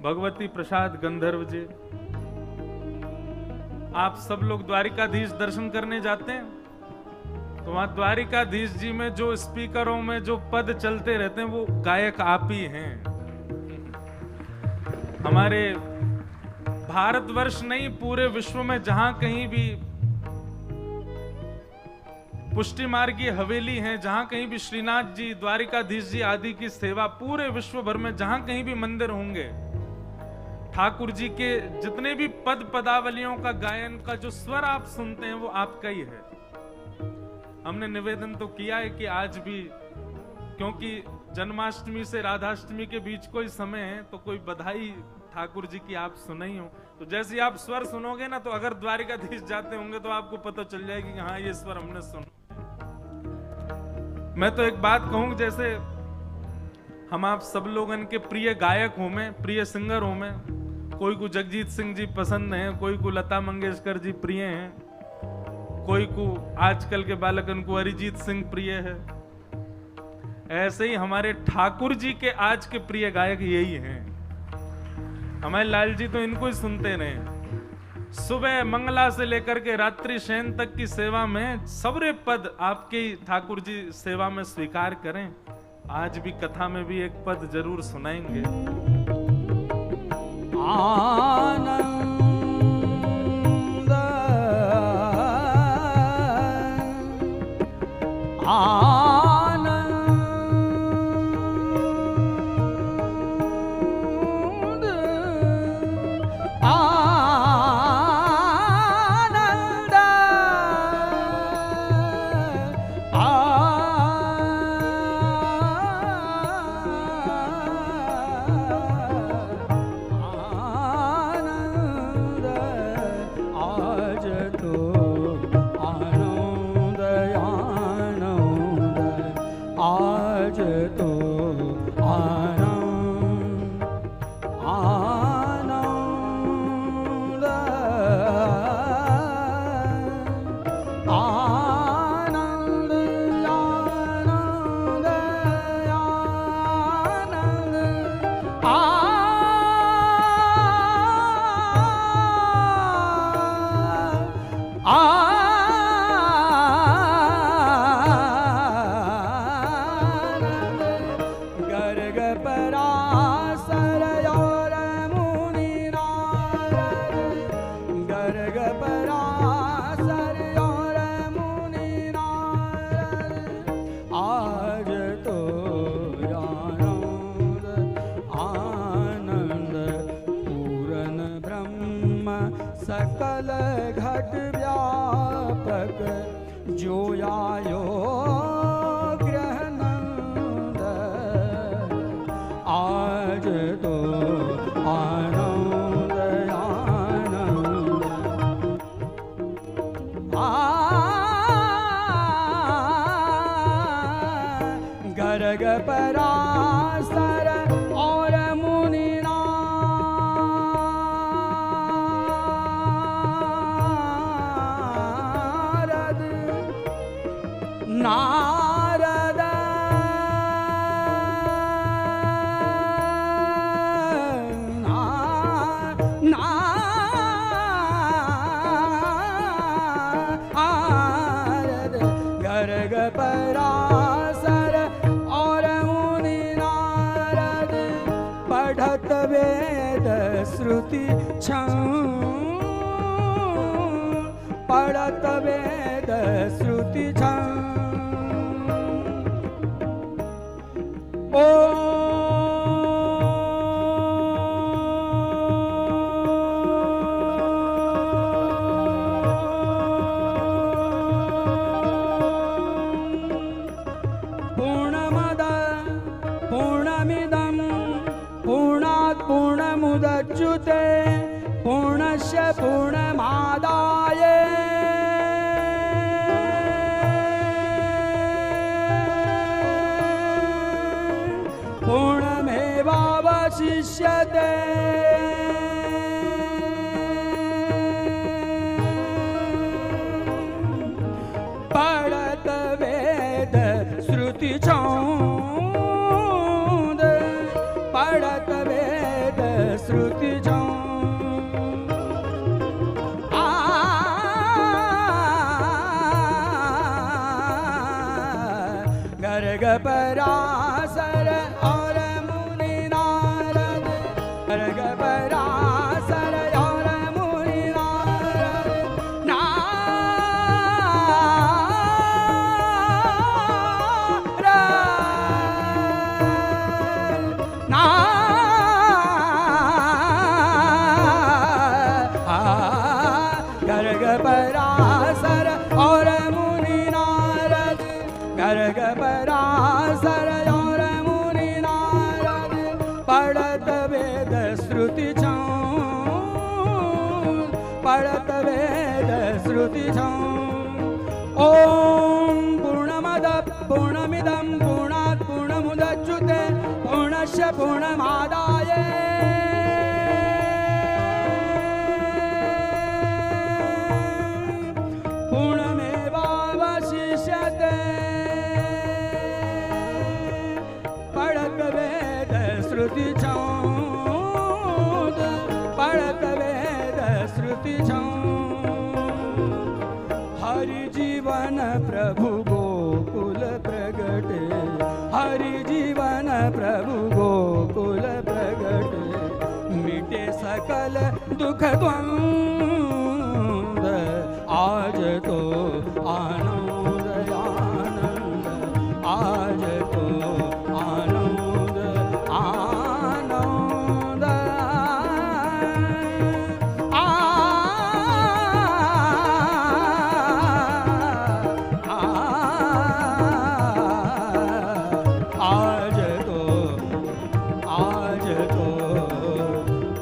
भगवती प्रसाद गंधर्व जी, आप सब लोग द्वारिकाधीश दर्शन करने जाते हैं तो वहां द्वारिकाधीश जी में जो स्पीकरों में जो पद चलते रहते हैं वो गायक आप ही हैं। हमारे भारतवर्ष नहीं, पूरे विश्व में जहां कहीं भी पुष्टि मार्गी हवेली है, जहां कहीं भी श्रीनाथ जी, द्वारिकाधीश जी आदि की सेवा, पूरे विश्व भर में जहां कहीं भी मंदिर होंगे, ठाकुर जी के जितने भी पद पदावलियों का गायन का जो स्वर आप सुनते हैं वो आपका ही है। हमने निवेदन तो किया है कि आज भी, क्योंकि जन्माष्टमी से राधाष्टमी के बीच कोई समय है, तो कोई बधाई ठाकुर जी की आप सुने ही हो, तो जैसे ही आप स्वर सुनोगे ना, तो अगर द्वारिकाधीश जाते होंगे तो आपको पता चल जाएगी कि हाँ ये स्वर हमने सुना। मैं तो एक बात कहूं, जैसे हम आप सब लोगन के प्रिय गायक हो में, प्रिय सिंगर हो में, कोई को जगजीत सिंह जी पसंद है, कोई को लता मंगेशकर जी प्रिय हैं, कोई को आजकल के बालकन को अरिजीत सिंह प्रिय है, ऐसे ही हमारे ठाकुर जी के आज के प्रिय गायक यही हैं। हमारे लाल जी तो इनको ही सुनते रहे, सुबह मंगला से लेकर के रात्रि शयन तक की सेवा में सबरे पद आपके ठाकुर जी सेवा में स्वीकार करें। आज भी कथा में भी एक पद जरूर सुनाएंगे। आनंद सकल घट व्यापक जो आयो ग्रहनंद आज तो आनंद आनंद गर्ग परासर और मुनि नारद नारद गर्ग परासर और मुनि नारद पढ़त वेद श्रुति छंद पढ़त वेद श्रुति छंद ओ पूर्णमद पूर्णमिदं पूर्णात् पूर्णमुदच्युते पूर्णस्य पूर्णमादाय पूर्णमेवावशिष्यते पढ़त वेद श्रुति छंद पढ़त वेद श्रुति पराशर और मुनि नारद, गर्ग पराशर और मुनि नारद, गर्ग पराशर और मुनि नारद, गर्ग पराशर और मुनि नारद, पढ़त वेद श्रुति छंद, पढ़त वेद श्रुति छंद। ओम पूर्णमद पूर्णमिदं पूर्णात् पूर्णमुदच्यते पूर्णस्य पूर्णमादाय पूर्णमेवावशिष्यते। पढ़त वेद श्रुति छंद, पढ़त वेद श्रुति छंद। हरि जीवन प्रभु गोकुल प्रगटे, हरि जीवन प्रभु गोकुल प्रगटे, मिटे सकल दुख द्वंद, आज तो आनंद आनंद, आज तो आनंद आनंद, आज तो आज तो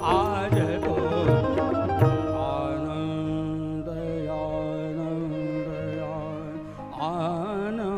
आज तो आनंद आनंद आनंद।